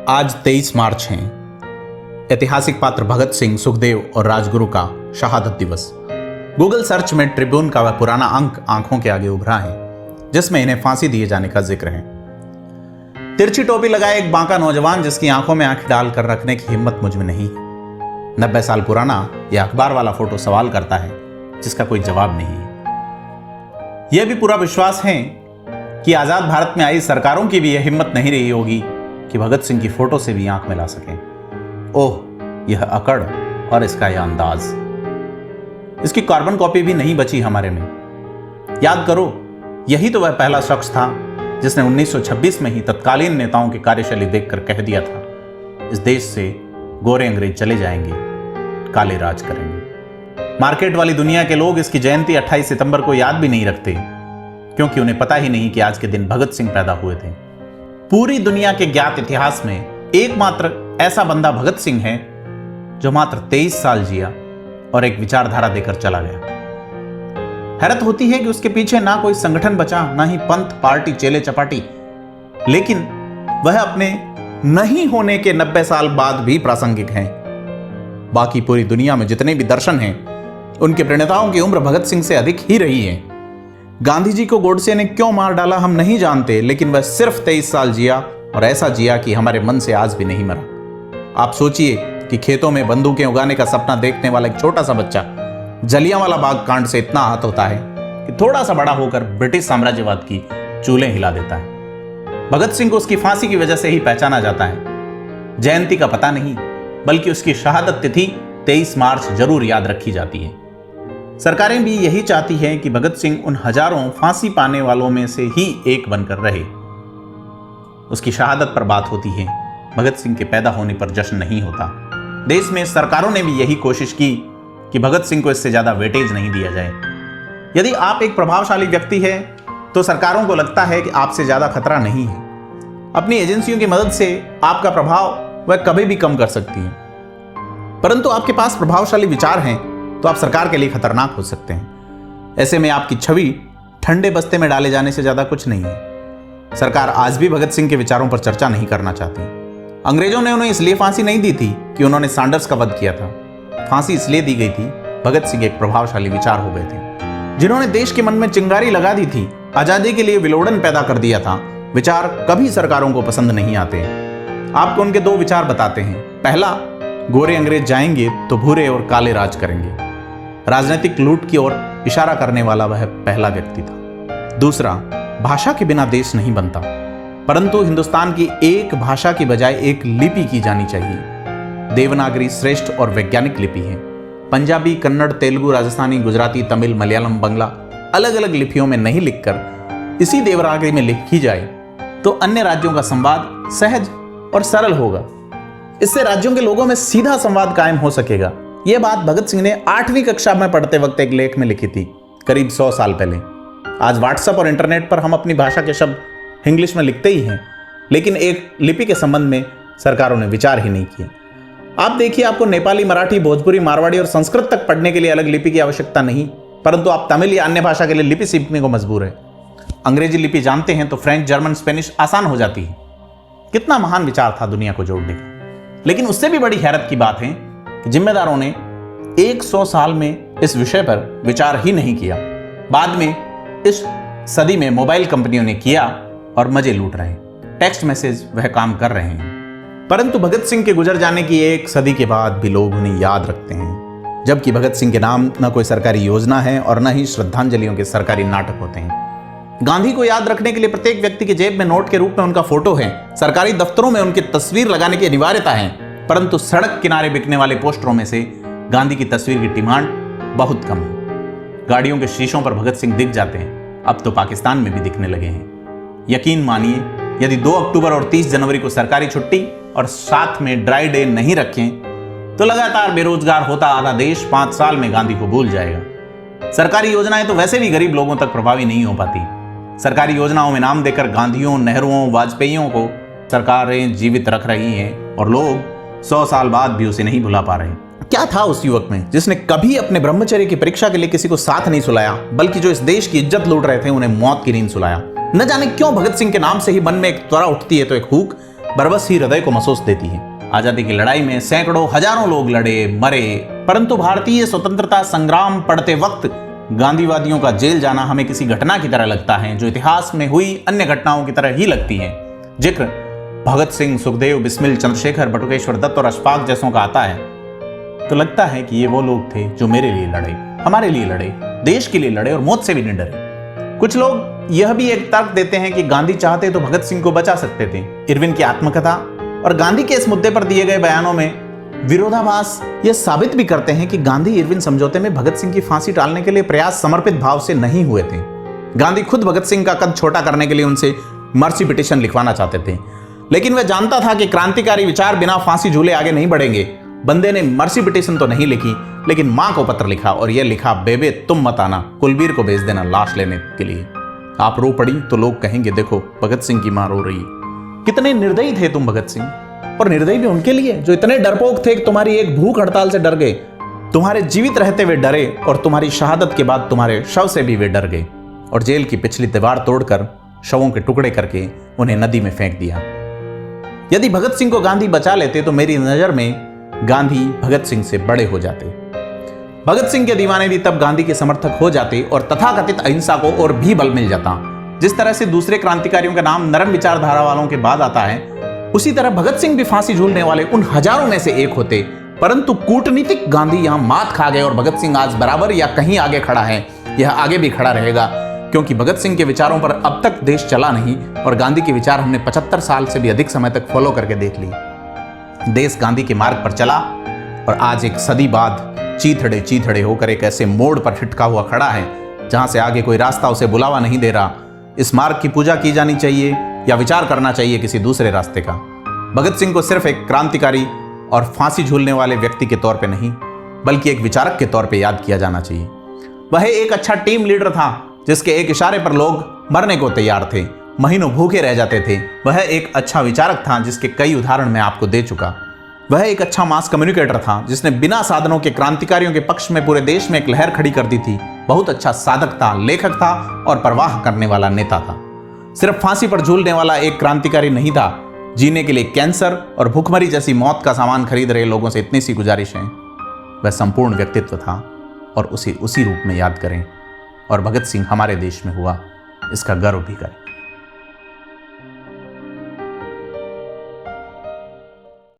आज 23 मार्च है। ऐतिहासिक पात्र भगत सिंह, सुखदेव और राजगुरु का शहादत दिवस। गूगल सर्च में ट्रिब्यून का वह पुराना अंक आंखों के आगे उभरा है जिसमें इन्हें फांसी दिए जाने का जिक्र है। तिरछी टोपी लगाए एक बांका नौजवान जिसकी आंखों में आंखें डालकर रखने की हिम्मत मुझ में नहीं है। 90 साल पुराना यह अखबार वाला फोटो सवाल करता है जिसका कोई जवाब नहीं है। यह भी पूरा विश्वास है कि आजाद भारत में आई सरकारों की भी यह हिम्मत नहीं रही होगी कि भगत सिंह की फोटो से भी आंख मिला सकें। ओह, यह अकड़ और इसका यह अंदाज। इसकी कार्बन कॉपी भी नहीं बची हमारे में। याद करो, यही तो वह पहला शख्स था जिसने 1926 में ही तत्कालीन नेताओं की कार्यशैली देखकर कह दिया था, इस देश से गोरे अंग्रेज चले जाएंगे, काले राज करेंगे। मार्केट वाली दुनिया के लोग इसकी जयंती 28 सितंबर को याद भी नहीं रखते क्योंकि उन्हें पता ही नहीं कि आज के दिन भगत सिंह पैदा हुए थे। पूरी दुनिया के ज्ञात इतिहास में एकमात्र ऐसा बंदा भगत सिंह है जो मात्र 23 साल जिया और एक विचारधारा देकर चला गया। हैरत होती है कि उसके पीछे ना कोई संगठन बचा, ना ही पंथ, पार्टी, चेले चपाटी, लेकिन वह अपने नहीं होने के 90 साल बाद भी प्रासंगिक हैं। बाकी पूरी दुनिया में जितने भी दर्शन हैं, उनके प्रणेताओं की उम्र भगत सिंह से अधिक ही रही है। गांधी जी को गोडसे ने क्यों मार डाला हम नहीं जानते, लेकिन वह सिर्फ 23 साल जिया और ऐसा जिया कि हमारे मन से आज भी नहीं मरा। आप सोचिए कि खेतों में बंदूकें उगाने का सपना देखने वाला एक छोटा सा बच्चा जलियांवाला बाग कांड से इतना आहत होता है कि थोड़ा सा बड़ा होकर ब्रिटिश साम्राज्यवाद की चूलें हिला देता है। भगत सिंह को उसकी फांसी की वजह से ही पहचाना जाता है। जयंती का पता नहीं, बल्कि उसकी शहादत तिथि 23 मार्च जरूर याद रखी जाती है। सरकारें भी यही चाहती हैं कि भगत सिंह उन हजारों फांसी पाने वालों में से ही एक बनकर रहे। उसकी शहादत पर बात होती है, भगत सिंह के पैदा होने पर जश्न नहीं होता। देश में सरकारों ने भी यही कोशिश की कि भगत सिंह को इससे ज्यादा वेटेज नहीं दिया जाए। यदि आप एक प्रभावशाली व्यक्ति हैं तो सरकारों को लगता है कि आपसे ज्यादा खतरा नहीं है। अपनी एजेंसियों की मदद से आपका प्रभाव वह कभी भी कम कर सकती है। परंतु आपके पास प्रभावशाली विचार हैं तो आप सरकार के लिए खतरनाक हो सकते हैं। ऐसे में आपकी छवि ठंडे बस्ते में डाले जाने से ज्यादा कुछ नहीं है। सरकार आज भी भगत सिंह के विचारों पर चर्चा नहीं करना चाहती। अंग्रेजों ने उन्हें इसलिए फांसी नहीं दी थी कि उन्होंने सैंडर्स का वध किया था। फांसी इसलिए दी गई थी, भगत सिंह एक प्रभावशाली विचार हो गए थे जिन्होंने देश के मन में चिंगारी लगा दी थी, आजादी के लिए विलोड़न पैदा कर दिया था। विचार कभी सरकारों को पसंद नहीं आते। आपको उनके दो विचार बताते हैं। पहला, गोरे अंग्रेज जाएंगे तो भूरे और काले राज करेंगे। राजनीतिक लूट की ओर इशारा करने वाला वह पहला व्यक्ति था। दूसरा, भाषा के बिना देश नहीं बनता, परंतु हिंदुस्तान की एक भाषा की बजाय एक लिपि की जानी चाहिए। देवनागरी श्रेष्ठ और वैज्ञानिक लिपि है। पंजाबी, कन्नड़, तेलुगु, राजस्थानी, गुजराती, तमिल, मलयालम, बंगला अलग अलग लिपियों में नहीं लिखकर इसी देवनागरी में लिखी जाए तो अन्य राज्यों का संवाद सहज और सरल होगा। इससे राज्यों के लोगों में सीधा संवाद कायम हो सकेगा। यह बात भगत सिंह ने 8वीं कक्षा में पढ़ते वक्त एक लेख में लिखी थी, करीब 100 साल पहले। आज व्हाट्सएप और इंटरनेट पर हम अपनी भाषा के शब्द इंग्लिश में लिखते ही हैं, लेकिन एक लिपि के संबंध में सरकारों ने विचार ही नहीं किया। आप देखिए, आपको नेपाली, मराठी, भोजपुरी, मारवाड़ी और संस्कृत तक पढ़ने के लिए अलग लिपि की आवश्यकता नहीं, परंतु आप तमिल या अन्य भाषा के लिए लिपि सीखने को मजबूर है। अंग्रेजी लिपि जानते हैं तो फ्रेंच, जर्मन, स्पेनिश आसान हो जाती है। कितना महान विचार था दुनिया को जोड़ने का। लेकिन उससे भी बड़ी हैरत की बात है कि जिम्मेदारों ने 100 साल में इस विषय पर विचार ही नहीं किया। बाद में इस सदी में मोबाइल कंपनियों ने किया और मजे लूट रहे हैं। टेक्स्ट मैसेज वह काम कर रहे हैं। परंतु भगत सिंह के गुजर जाने की एक सदी के बाद भी लोग उन्हें याद रखते हैं, जबकि भगत सिंह के नाम न कोई सरकारी योजना है और न ही श्रद्धांजलियों के सरकारी नाटक होते हैं। गांधी को याद रखने के लिए प्रत्येक व्यक्ति की जेब में नोट के रूप में उनका फोटो है। सरकारी दफ्तरों में उनकी तस्वीर लगाने की अनिवार्यता है, परंतु सड़क किनारे बिकने वाले पोस्टरों में से गांधी की तस्वीर की डिमांड बहुत कम है। गाड़ियों के शीशों पर भगत सिंह दिख जाते हैं, अब तो पाकिस्तान में भी दिखने लगे हैं। यकीन मानिए, यदि 2 अक्टूबर और 30 जनवरी को सरकारी छुट्टी और साथ में ड्राई डे नहीं रखें तो लगातार बेरोजगार होता आधा देश 5 साल में गांधी को भूल जाएगा। सरकारी योजनाएं तो वैसे भी गरीब लोगों तक प्रभावी नहीं हो पाती। सरकारी योजनाओं में नाम देकर गांधियों, नेहरूओं, वाजपेयियों को सरकारें जीवित रख रही हैं और लोग 100 साल बाद भी उसे नहीं भुला पा रहे। क्या था उस युवक में जिसने कभी अपने ब्रह्मचर्य की परीक्षा के लिए किसी को साथ नहीं सुलाया, बल्कि जो इस देश की इज्जत लूट रहे थे उन्हें मौत की नींद सुलाया। न जाने क्यों भगत सिंह के नाम से ही मन में एक त्वरा उठती है तो एक हुक बरबस ही हृदय को महसूस देती है। आजादी की लड़ाई में सैकड़ों हजारों लोग लड़े मरे, परंतु भारतीय स्वतंत्रता संग्राम पढ़ते वक्त गांधीवादियों का जेल जाना हमें किसी घटना की तरह लगता है जो इतिहास में हुई अन्य घटनाओं की तरह ही लगती है। जिक्र भगत सिंह, सुखदेव, बिस्मिल, चंद्रशेखर, बटुकेश्वर दत्त और अशफाक जैसों का आता है तो लगता है कि ये वो लोग थे जो मेरे लिए लड़े, हमारे लिए लड़े, देश के लिए लड़े और मौत से भी नहीं डरे। कुछ लोग यह भी एक तर्क देते हैं कि गांधी चाहते तो भगत सिंह को बचा सकते थे। इरविन की आत्मकथा और गांधी के इस मुद्दे पर दिए गए बयानों में विरोधाभास यह साबित भी करते हैं कि गांधी इरविन समझौते में भगत सिंह की फांसी टालने के लिए प्रयास समर्पित भाव से नहीं हुए थे। गांधी खुद भगत सिंह का कद छोटा करने के लिए उनसे मर्सी पिटीशन लिखवाना चाहते थे, लेकिन वह जानता था कि क्रांतिकारी विचार बिना फांसी झूले आगे नहीं बढ़ेंगे। बंदे ने मर्सी पिटीशन तो नहीं लिखी, लेकिन मां को पत्र लिखा और यह लिखा, बेबे तुम मत आना, कुलबीर को भेज देना लाश लेने के लिए। आप रो पड़ी तो लोग कहेंगे देखो भगत सिंह की मां रो रही है। कितने निर्दयी थे तुम भगत सिंह, और निर्दयी भी उनके लिए जो इतने डरपोक थे कि तुम्हारी एक भूख हड़ताल से डर गए, तुम्हारे जीवित रहते हुए डरे और तुम्हारी शहादत के बाद तुम्हारे शव से भी वे डर गए और जेल की पिछली दीवार तोड़कर शवों के टुकड़े करके उन्हें नदी में फेंक दिया। यदि भगत सिंह को गांधी बचा लेते तो मेरी नजर में गांधी भगत सिंह से बड़े हो जाते। भगत सिंह के दीवाने भी तब गांधी के समर्थक हो जाते और तथाकथित अहिंसा को और भी बल मिल जाता। जिस तरह से दूसरे क्रांतिकारियों का नाम नरम विचारधारा वालों के बाद आता है, उसी तरह भगत सिंह भी फांसी झूलने वाले उन हजारों में से एक होते। परंतु कूटनीतिक गांधी यहां मात खा गए और भगत सिंह आज बराबर या कहीं आगे खड़ा है। यह आगे भी खड़ा रहेगा, क्योंकि भगत सिंह के विचारों पर अब तक देश चला नहीं और गांधी के विचार हमने 75 साल से भी अधिक समय तक फॉलो करके देख लिए। देश गांधी के मार्ग पर चला और आज एक सदी बाद चीथड़े चीथड़े होकर एक ऐसे मोड़ पर ठिठका हुआ खड़ा है जहां से आगे कोई रास्ता उसे बुलावा नहीं दे रहा। इस मार्ग की पूजा की जानी चाहिए या विचार करना चाहिए किसी दूसरे रास्ते का। भगत सिंह को सिर्फ एक क्रांतिकारी और फांसी झूलने वाले व्यक्ति के तौर पे नहीं, बल्कि एक विचारक के तौर पे याद किया जाना चाहिए। वह एक अच्छा टीम लीडर था जिसके एक इशारे पर लोग मरने को तैयार थे, महीनों भूखे रह जाते थे। वह एक अच्छा विचारक था जिसके कई उदाहरण मैं आपको दे चुका। वह एक अच्छा मास कम्युनिकेटर था जिसने बिना साधनों के क्रांतिकारियों के पक्ष में पूरे देश में एक लहर खड़ी कर दी थी। बहुत अच्छा साधक था, लेखक था और परवाह करने वाला नेता था। सिर्फ फांसी पर झूलने वाला एक क्रांतिकारी नहीं था। जीने के लिए कैंसर और भूखमरी जैसी मौत का सामान खरीद रहे लोगों से इतनी सी गुजारिश है, वह संपूर्ण व्यक्तित्व था और उसे उसी रूप में याद करें। और भगत सिंह हमारे देश में हुआ, इसका गर्व भी करें।